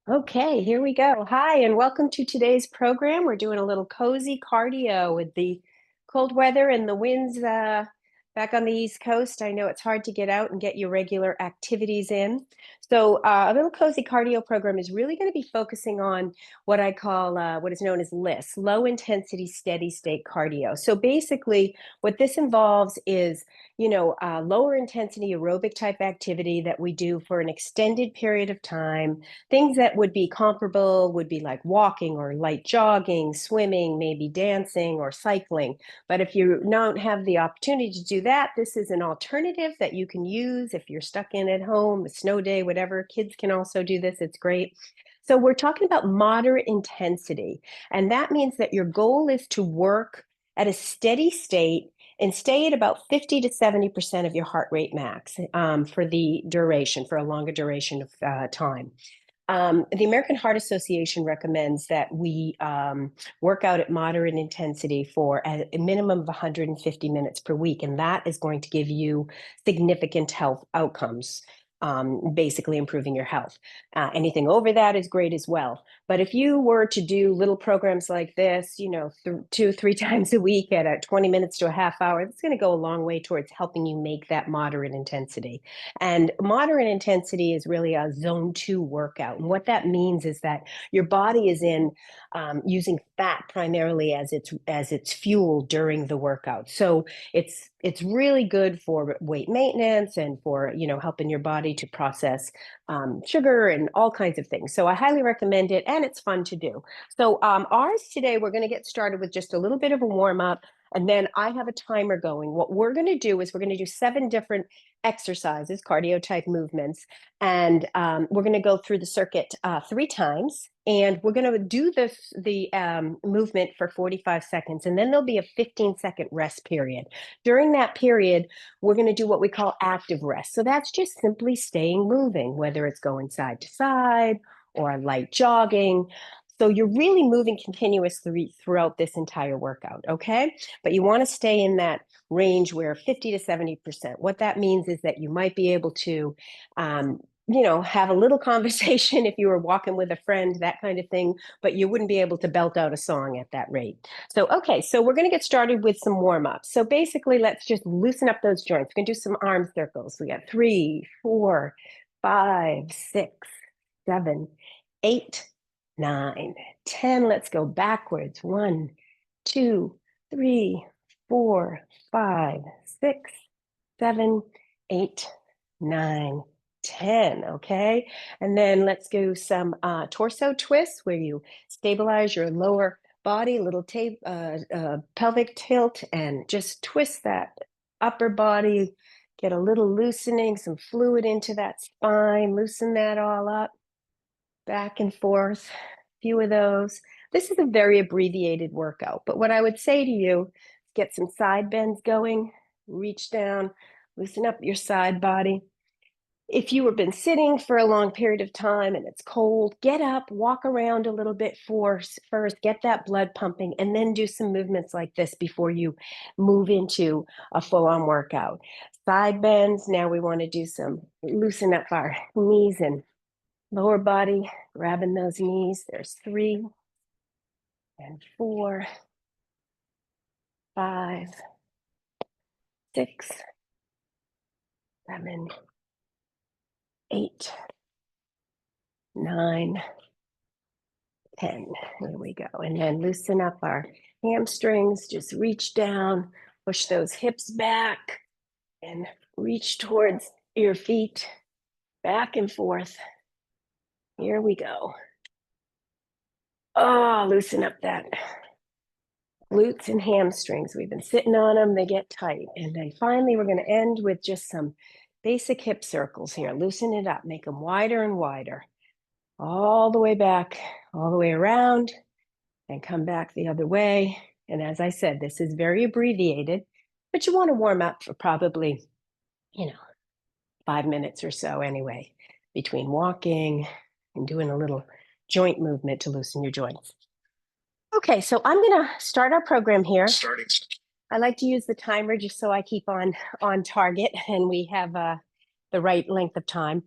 Okay, here we go. Hi, and welcome to today's program. We're doing a little cozy cardio with the cold weather and the winds back on the East Coast. I know it's hard to get out and get your regular activities in. So, a little cozy cardio program is really going to be focusing on what I call what is known as LISS, low intensity steady state cardio. So, basically, what this involves is lower intensity aerobic type activity that we do for an extended period of time. Things that would be comparable would be like walking or light jogging, swimming, maybe dancing or cycling. But if you don't have the opportunity to do that, this is an alternative that you can use if you're stuck in at home, a snow day, whatever. Kids can also do this. It's great. So we're talking about moderate intensity. And that means that your goal is to work at a steady state and stay at about 50 to 70% of your heart rate max for the duration, for a longer duration of time. The American Heart Association recommends that we work out at moderate intensity for a minimum of 150 minutes per week, and that is going to give you significant health outcomes, basically improving your health. Anything over that is great as well. But if you were to do little programs like this, 2, 3 times a week at 20 minutes to a half hour, it's going to go a long way towards helping you make that moderate intensity. And moderate intensity is really a zone 2 workout. And what that means is that your body is in using fat primarily as its fuel during the workout. So it's really good for weight maintenance and for helping your body to process sugar and all kinds of things. So I highly recommend it, and it's fun to do. So ours today, we're going to get started with just a little bit of a warm up. And then I have a timer going. What we're going to do is we're going to do 7 different exercises, cardio type movements. And we're going to go through the circuit 3 times. And we're going to do the movement for 45 seconds. And then there'll be a 15-second rest period. During that period, we're going to do what we call active rest. So that's just simply staying moving, whether it's going side to side or light jogging. So you're really moving continuously throughout this entire workout, okay? But you want to stay in that range where 50 to 70%. What that means is that you might be able to have a little conversation if you were walking with a friend, that kind of thing, but you wouldn't be able to belt out a song at that rate. So, okay, so we're going to get started with some warm ups. So basically, let's just loosen up those joints. We can do some arm circles. We got 3, 4, 5, 6, 7, 8, 9, 10. Let's go backwards. 1, 2, 3, 4, 5, 6, 7, 8, 9, 10. Okay. And then let's do some torso twists where you stabilize your lower body, little pelvic tilt, and just twist that upper body, get a little loosening, some fluid into that spine, loosen that all up, back and forth, a few of those. This is a very abbreviated workout, but what I would say to you, get some side bends going, reach down, loosen up your side body. If you have been sitting for a long period of time and it's cold, get up, walk around a little bit first, get that blood pumping, and then do some movements like this before you move into a full-on workout. Side bends, now we want to do some loosen up our knees and lower body, grabbing those knees. There's 3 and 4, 5, 6, 7, 8, 9, 10. Here we go. And then loosen up our hamstrings. Just reach down, push those hips back, and reach towards your feet, back and forth. Here we go. Oh, loosen up that glutes and hamstrings. We've been sitting on them, they get tight. And then finally, we're going to end with just some basic hip circles here. Loosen it up, make them wider and wider. All the way back, all the way around, and come back the other way. And as I said, this is very abbreviated, but you want to warm up for probably, 5 minutes or so anyway, between walking and doing a little joint movement to loosen your joints. Okay, so I'm going to start our program here. I like to use the timer just so I keep on target and we have the right length of time.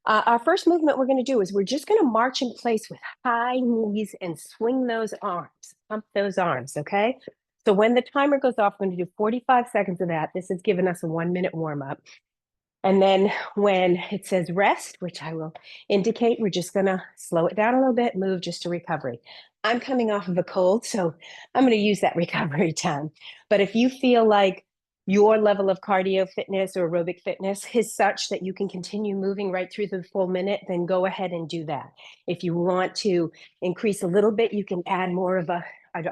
Our first movement we're going to do is we're just going to march in place with high knees and swing those arms, pump those arms, okay? So when the timer goes off, we're going to do 45 seconds of that. This has given us a 1-minute warm up. And then when it says rest, which I will indicate, we're just going to slow it down a little bit, move just to recovery. I'm coming off of a cold, so I'm going to use that recovery time. But if you feel like your level of cardio fitness or aerobic fitness is such that you can continue moving right through the full minute, then go ahead and do that. If you want to increase a little bit, you can add more of a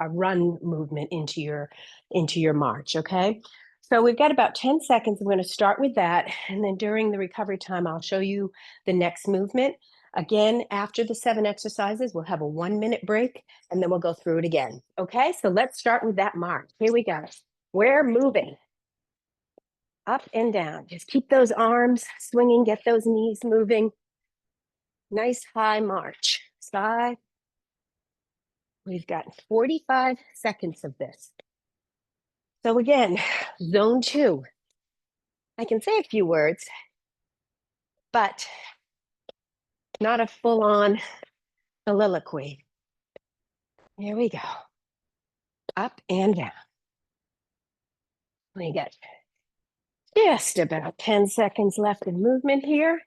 run movement into your march, okay? So we've got about 10 seconds. I'm going to start with that. And then during the recovery time, I'll show you the next movement. Again, after the 7 exercises, we'll have a 1-minute break and then we'll go through it again. Okay, so let's start with that march. Here we go. We're moving up and down. Just keep those arms swinging, get those knees moving. Nice high march. Side. We've got 45 seconds of this. So again, zone 2. I can say a few words, but not a full-on soliloquy. Here we go. Up and down. We got just about 10 seconds left of movement here.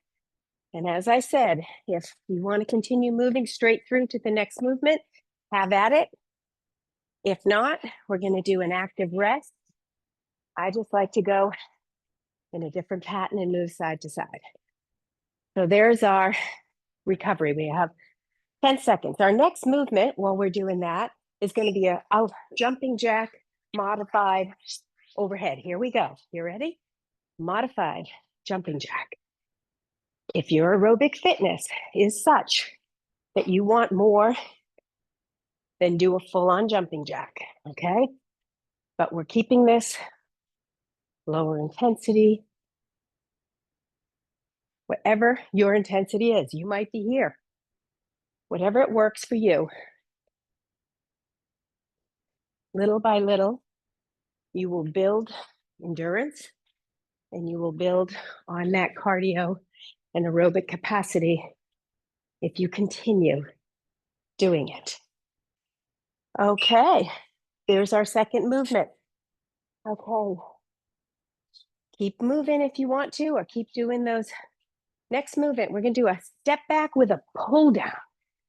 And as I said, if you want to continue moving straight through to the next movement, have at it. If not, we're going to do an active rest. I just like to go in a different pattern and move side to side. So there's our recovery. We have 10 seconds. Our next movement while we're doing that is going to be a jumping jack modified overhead. Here we go. You ready? Modified jumping jack. If your aerobic fitness is such that you want more, then do a full-on jumping jack, okay? But we're keeping this lower intensity. Whatever your intensity is, you might be here. Whatever it works for you. Little by little, you will build endurance and you will build on that cardio and aerobic capacity if you continue doing it. Okay, there's our second movement. Okay, keep moving if you want to, or keep doing those. Next movement, we're gonna do a step back with a pull down.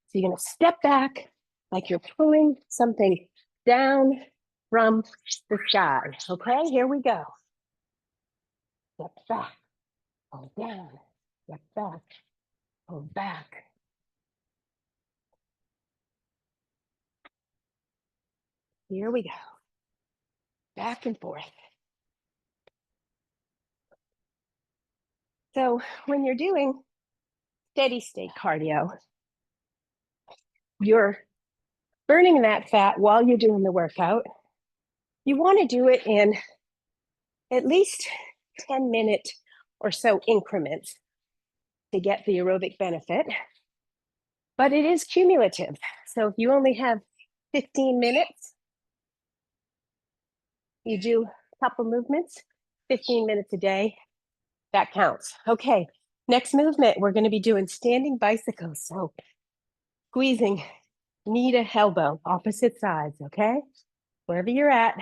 So you're gonna step back like you're pulling something down from the sky. Okay, here we go. Step back, pull down, step back, pull back. Here we go. Back and forth. So when you're doing steady state cardio, you're burning that fat while you're doing the workout. You want to do it in at least 10-minute or so increments to get the aerobic benefit, but it is cumulative. So if you only have 15 minutes, you do a couple movements, 15 minutes a day, that counts. Okay, next movement, we're going to be doing standing bicycles. So squeezing knee to elbow, opposite sides, okay? Wherever you're at,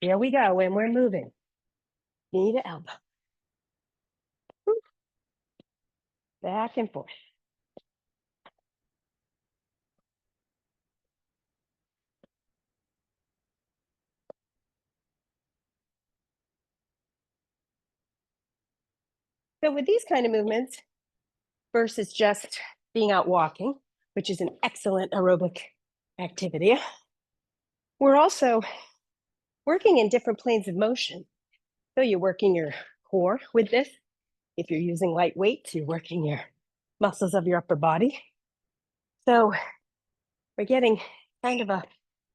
here we go, and we're moving. Knee to elbow. Back and forth. So with these kind of movements versus just being out walking, which is an excellent aerobic activity, we're also working in different planes of motion. So you're working your core with this. If you're using light weights, you're working your muscles of your upper body. So we're getting kind of a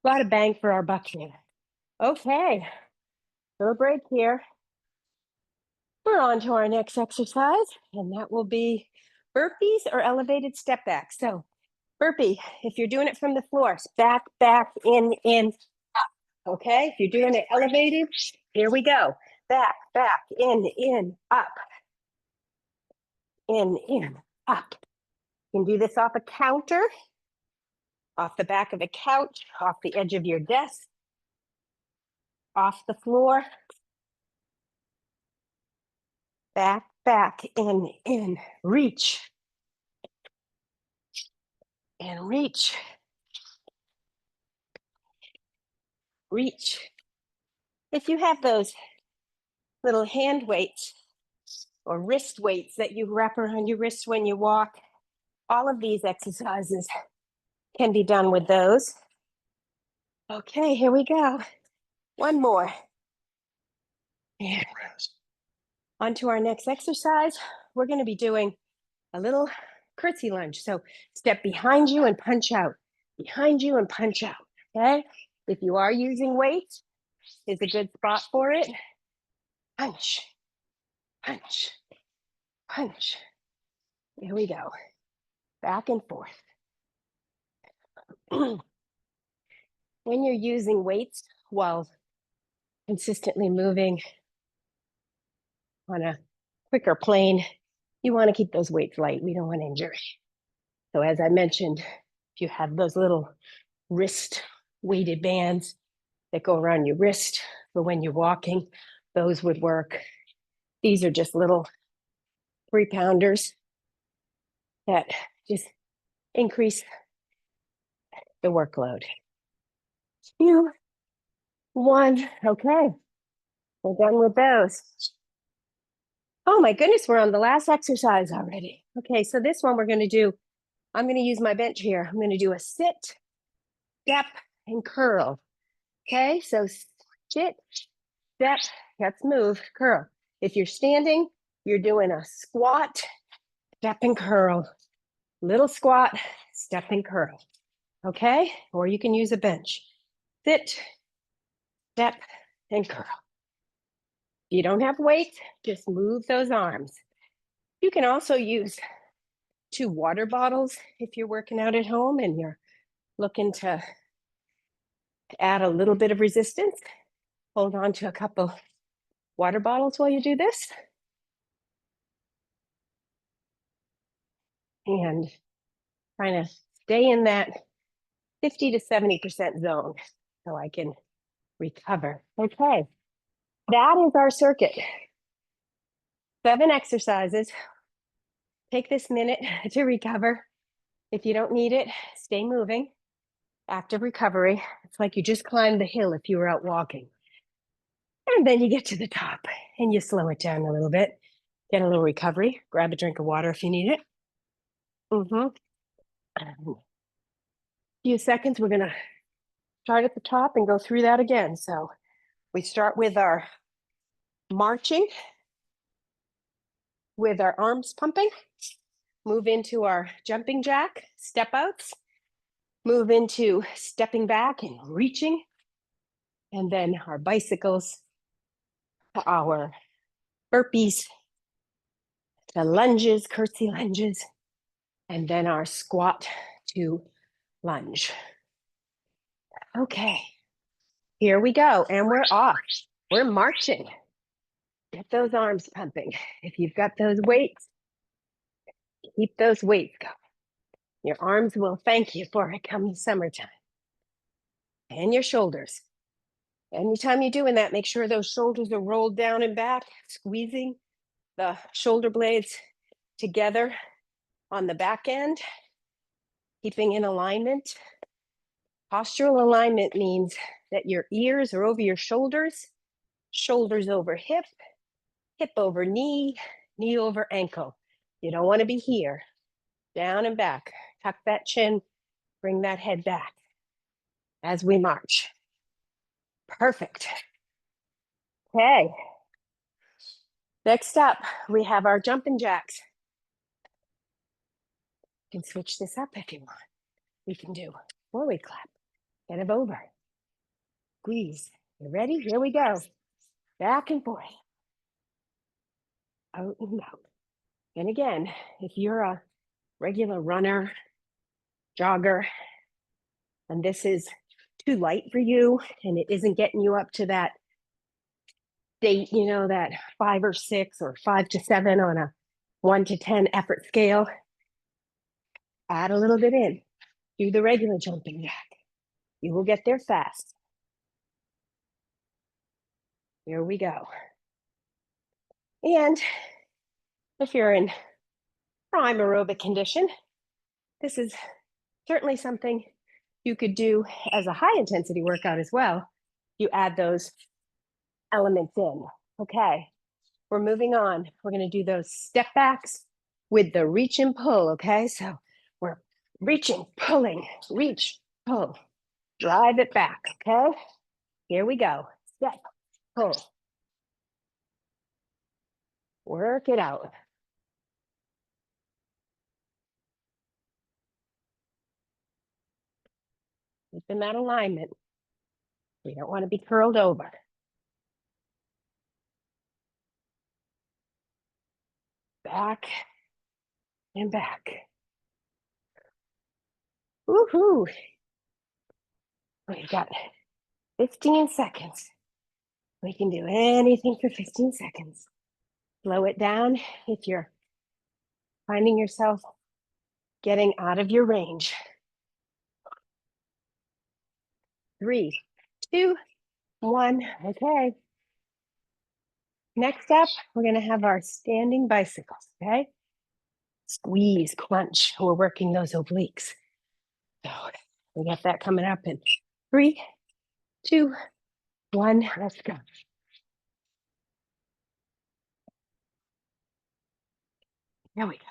lot of bang for our buck here. Okay, little break here. We're on to our next exercise, and that will be burpees or elevated step back. So burpee, if you're doing it from the floor, back, back, in, up. Okay, if you're doing it elevated, here we go. Back, back, in, up. In. up. You can do this off a counter, off the back of a couch, off the edge of your desk, off the floor. Back, back, in, reach. And reach. Reach. If you have those little hand weights or wrist weights that you wrap around your wrist when you walk, all of these exercises can be done with those. Okay, here we go. One more. And on to our next exercise. We're going to be doing a little curtsy lunge. So step behind you and punch out. Behind you and punch out. Okay? If you are using weights, is a good spot for it. Punch, punch, punch. Here we go. Back and forth. When you're using weights while consistently moving on a quicker plane, you want to keep those weights light. We don't want injury. So as I mentioned, if you have those little wrist weighted bands that go around your wrist for when you're walking, those would work. These are just little 3-pounders that just increase the workload. 2, 1, okay. We're done with those. Oh my goodness, we're on the last exercise already. Okay, so this one we're gonna do, I'm gonna use my bench here. I'm gonna do a sit, step, and curl. Okay, so sit, step, let's move, curl. If you're standing, you're doing a squat, step and curl. Little squat, step and curl. Okay, or you can use a bench. Sit, step, and curl. If you don't have weight, just move those arms. You can also use 2 water bottles if you're working out at home and you're looking to add a little bit of resistance. Hold on to a couple water bottles while you do this. And kind of stay in that 50 to 70% zone so I can recover. Okay, that is our circuit. 7 exercises. Take this minute to recover. If you don't need it, stay moving. Active recovery. It's like you just climbed the hill if you were out walking. And then you get to the top and you slow it down a little bit. Get a little recovery. Grab a drink of water if you need it. A few seconds, we're gonna start at the top and go through that again. So we start with our marching, with our arms pumping, move into our jumping jack, step outs, move into stepping back and reaching, and then our bicycles, our burpees, the lunges, curtsy lunges, and then our squat to lunge. Okay, here we go, and we're off. We're marching. Get those arms pumping. If you've got those weights, keep those weights going. Your arms will thank you for it come the summertime. And your shoulders. Anytime you're doing that, make sure those shoulders are rolled down and back, squeezing the shoulder blades together on the back end, keeping in alignment. Postural alignment means that your ears are over your shoulders, shoulders over hip, hip over knee, knee over ankle. You don't want to be here. Down and back. Tuck that chin, bring that head back as we march. Perfect. Okay. Next up, we have our jumping jacks. You can switch this up if you want. We can do forward clap, get it over. Squeeze. You ready? Here we go. Back and forth. Out and out. And again, if you're a regular runner, jogger, and this is too light for you and it isn't getting you up to that state, that 5 or 6 or 5 to 7 on a 1 to 10 effort scale, Add a little bit in. Do the regular jumping jack. You will get there fast. Here we go. And if you're in prime aerobic condition, this is certainly something you could do as a high intensity workout as well. You add those elements in. Okay, we're moving on. We're going to do those step backs with the reach and pull. Okay, so we're reaching, pulling, reach, pull, drive it back. Okay, here we go. Step, pull, work it out. Keep in that alignment. We don't want to be curled over. Back and back. Woohoo! We've got 15 seconds. We can do anything for 15 seconds. Slow it down if you're finding yourself getting out of your range. 3, 2, 1. Okay. Next up, we're going to have our standing bicycles. Okay. Squeeze, crunch. We're working those obliques. So we got that coming up in 3, 2, 1. Let's go. There we go.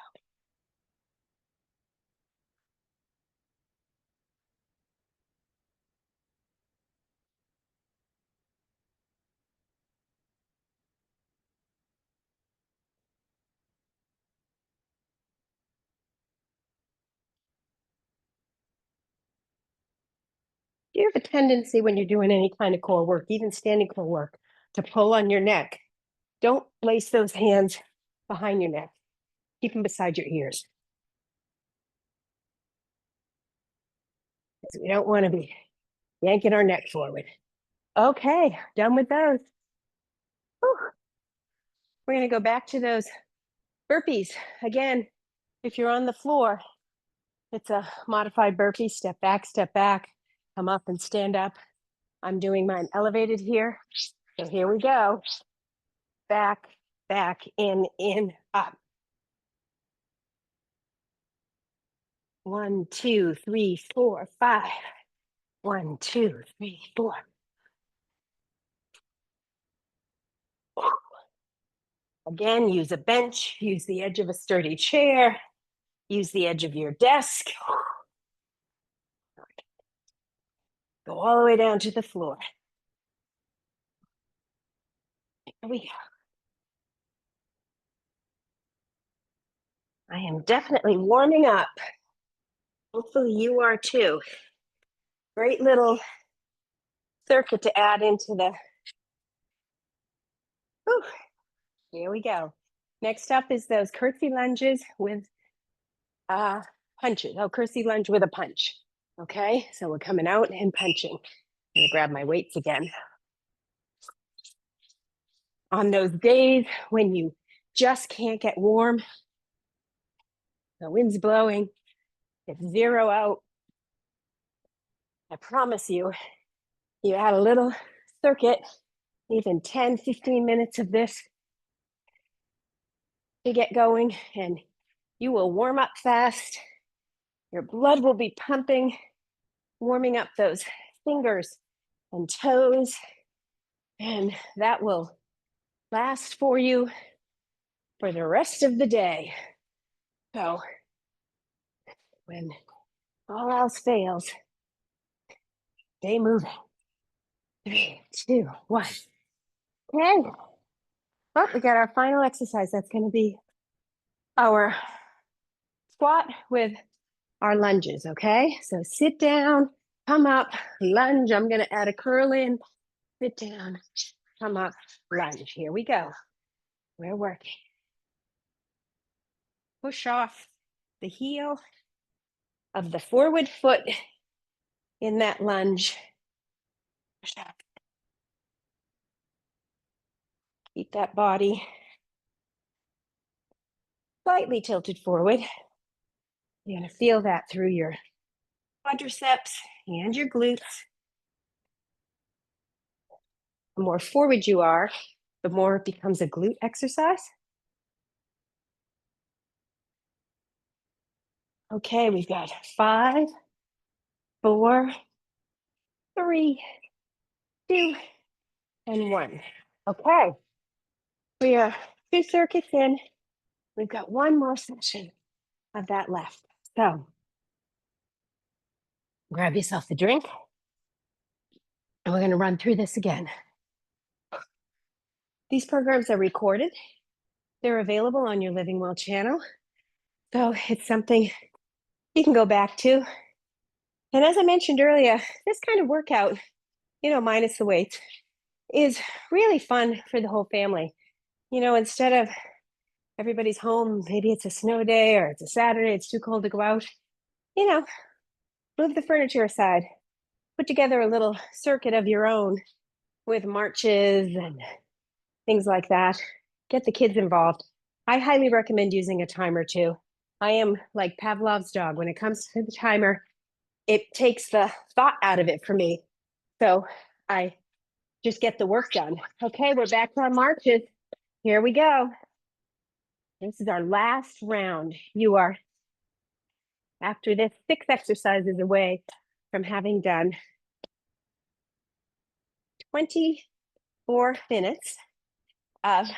Do you have a tendency when you're doing any kind of core work, even standing core work, to pull on your neck? Don't place those hands behind your neck. Keep them beside your ears. We don't want to be yanking our neck forward. Okay, done with those. Whew. We're going to go back to those burpees. Again, if you're on the floor, it's a modified burpee. Step back, come up and stand up. I'm doing mine elevated here. So here we go. Back, in, up. 1, 2, 3, 4, 5. 1, 2, 3, 4. Again, use a bench, use the edge of a sturdy chair, use the edge of your desk. Go all the way down to the floor. Here we go. I am definitely warming up. Hopefully you are too. Great little circuit to add into the. Whew. Here we go. Next up is those curtsy lunges with punches. Oh, curtsy lunge with a punch. Okay, so we're coming out and punching. I'm gonna grab my weights again. On those days when you just can't get warm, the wind's blowing, it's 0 out. I promise you, you add a little circuit, even 10, 15 minutes of this to get going, and you will warm up fast. Your blood will be pumping, warming up those fingers and toes, and that will last for you for the rest of the day. So when all else fails, stay moving. 3, 2, 1. Okay. Well, we got our final exercise. That's going to be our squat with our lunges. Okay. So sit down, come up, lunge. I'm going to add a curl in, sit down, come up, lunge. Here we go. We're working. Push off the heel of the forward foot in that lunge. Push up. Keep that body slightly tilted forward. You're going to feel that through your quadriceps and your glutes. The more forward you are, the more it becomes a glute exercise. Okay, we've got 5, 4, 3, 2, and 1. Okay, we are 2 circuits in. We've got 1 more session of that left. So grab yourself a drink, and we're going to run through this again. These programs are recorded. They're available on your Living Well channel. So it's something you can go back to. And as I mentioned earlier, this kind of workout, minus the weights, is really fun for the whole family. Instead of everybody's home, maybe it's a snow day or it's a Saturday, it's too cold to go out, move the furniture aside, put together a little circuit of your own with marches and things like that. Get the kids involved. I highly recommend using a timer too. I am like Pavlov's dog. When it comes to the timer, it takes the thought out of it for me. So I just get the work done. Okay, we're back to our marches. Here we go. This is our last round. You are, after this, 6 exercises away from having done 24 minutes of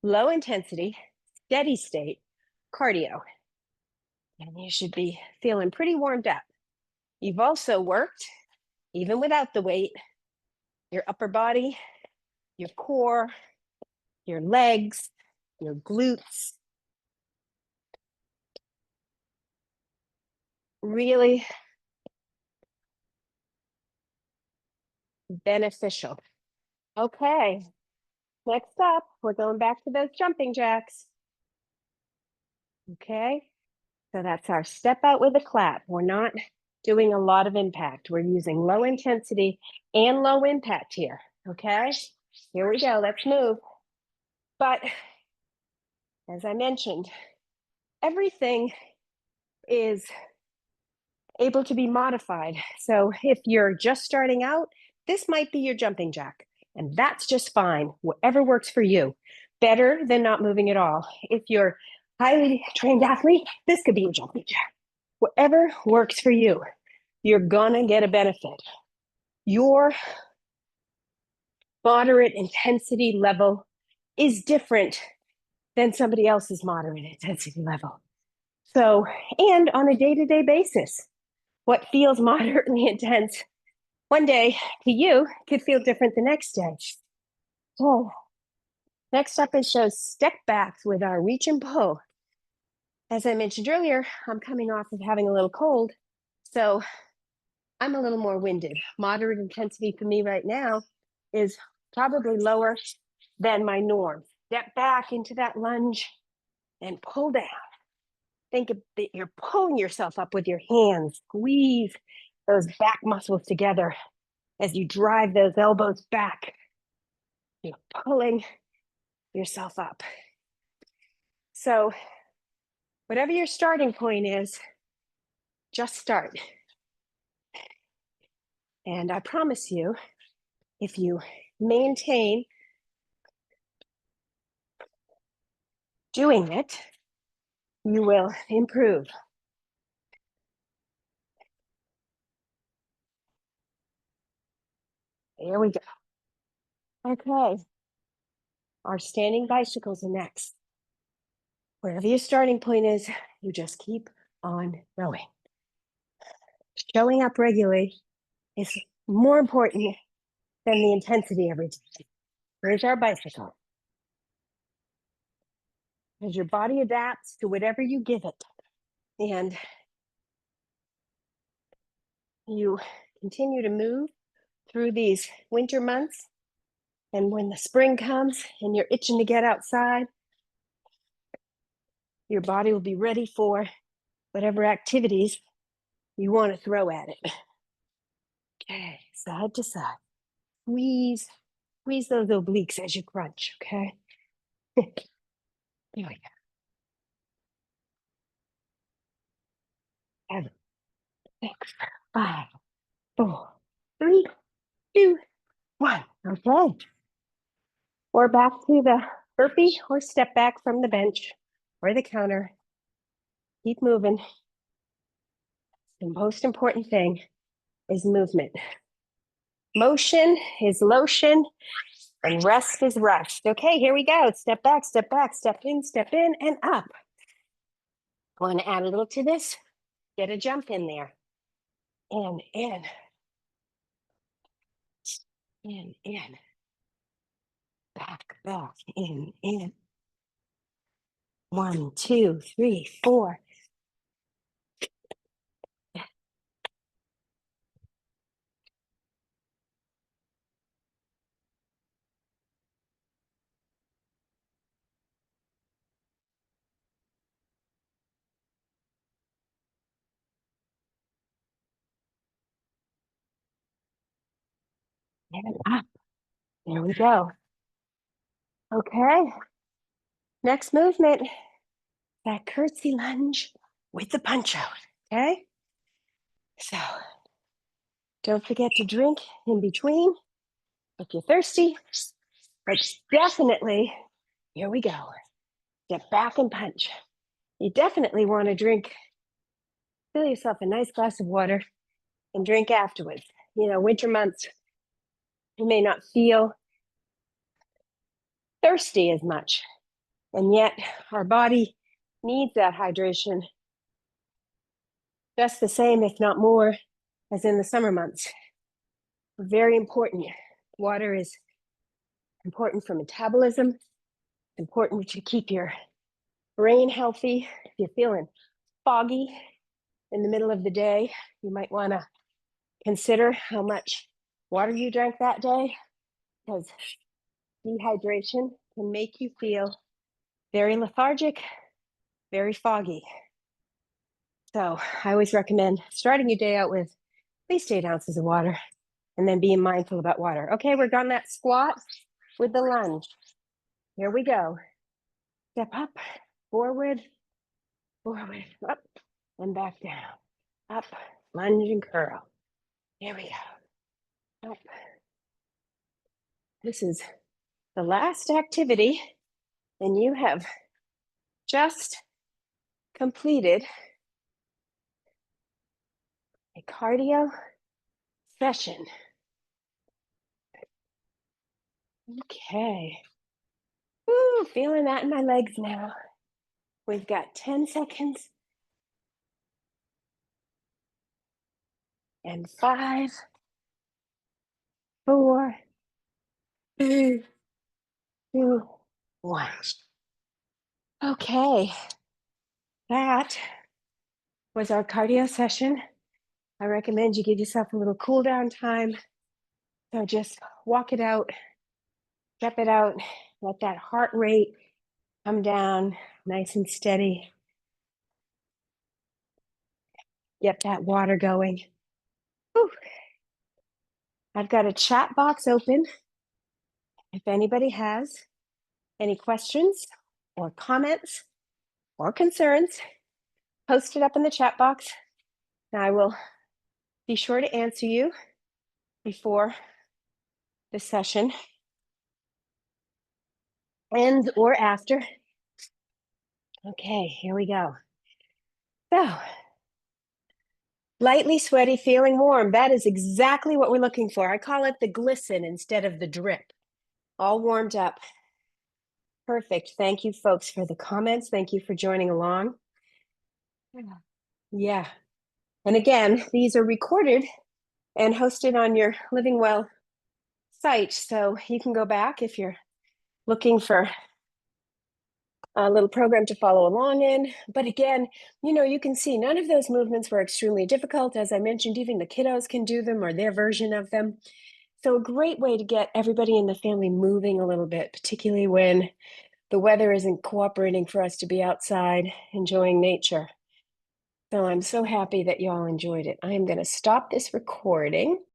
low intensity, steady state cardio. And you should be feeling pretty warmed up. You've also worked, even without the weight, your upper body, your core, your legs, your glutes. Really beneficial. Okay, next up, we're going back to those jumping jacks. Okay, so that's our step out with a clap. We're not doing a lot of impact. We're using low intensity and low impact here. Okay, here we go. Let's move. But as I mentioned, everything is able to be modified. So if you're just starting out, this might be your jumping jack, and that's just fine. Whatever works for you. Better than not moving at all. If you're a highly trained athlete, this could be your jumping jack. Whatever works for you, you're gonna get a benefit. Your moderate intensity level is different than somebody else's moderate intensity level. So, and on a day-to-day basis, what feels moderately intense one day to you could feel different the next day. So, next up is those step backs with our reach and pull. As I mentioned earlier, I'm coming off of having a little cold, so I'm a little more winded. Moderate intensity for me right now is probably lower than my norm. Step back into that lunge and pull down. Think that you're pulling yourself up with your hands. Squeeze those back muscles together as you drive those elbows back. You're pulling yourself up. So whatever your starting point is, just start. And I promise you, if you maintain doing it, you will improve. There we go. Okay. Our standing bicycles are next. Wherever your starting point is, you just keep on going. Showing up regularly is more important than the intensity every day. Here's our bicycle. As your body adapts to whatever you give it, and you continue to move through these winter months, and when the spring comes and you're itching to get outside, your body will be ready for whatever activities you want to throw at it. Okay, side to side. Squeeze those obliques as you crunch, okay? Here we go. 7, 6, 5, 4, 3, 2, 1. Okay. Or back to the burpee or step back from the bench or the counter. Keep moving. The most important thing is movement. Motion is lotion and rest is rest. Okay, here we go. Step back, step in, and up. Want to add a little to this? Get a jump in there. In. In. Back, in. 1, 2, 3, 4. And up. There we go. Okay. Next movement, that curtsy lunge with the punch out. Okay. So don't forget to drink in between if you're thirsty. But definitely, here we go. Step back and punch. You definitely want to drink, fill yourself a nice glass of water and drink afterwards. You know, winter months, you may not feel thirsty as much. And yet our body needs that hydration just the same, if not more, as in the summer months. Very important. Water is important for metabolism, important to keep your brain healthy. If you're feeling foggy in the middle of the day, you might want to consider how much water you drank that day, because dehydration can make you feel very lethargic, very foggy. So I always recommend starting your day out with at least 8 ounces of water and then being mindful about water. Okay, we're on that squat with the lunge. Here we go. Step up, forward, up, and back down. Up, lunge and curl. Here we go. Up. This is the last activity, and you have just completed a cardio session. Okay. Ooh, feeling that in my legs now. We've got 10 seconds. And 5, 4, 3, 2, 1. Okay. That was our cardio session. I recommend you give yourself a little cool down time. So just walk it out, step it out, let that heart rate come down nice and steady. Get that water going. Whew. I've got a chat box open. If anybody has any questions or comments or concerns, post it up in the chat box. And I will be sure to answer you before the session ends or after. Okay, here we go. So, lightly sweaty, feeling warm. That is exactly what we're looking for. I call it the glisten instead of the drip. All warmed up. Perfect. Thank you, folks, for the comments. Thank you for joining along. Yeah. And again, these are recorded and hosted on your Living Well site. So you can go back if you're looking for a little program to follow along in. But again, you know, you can see none of those movements were extremely difficult. As I mentioned, even the kiddos can do them or their version of them. So a great way to get everybody in the family moving a little bit, particularly when the weather isn't cooperating for us to be outside enjoying nature. So I'm so happy that y'all enjoyed it. I am going to stop this recording.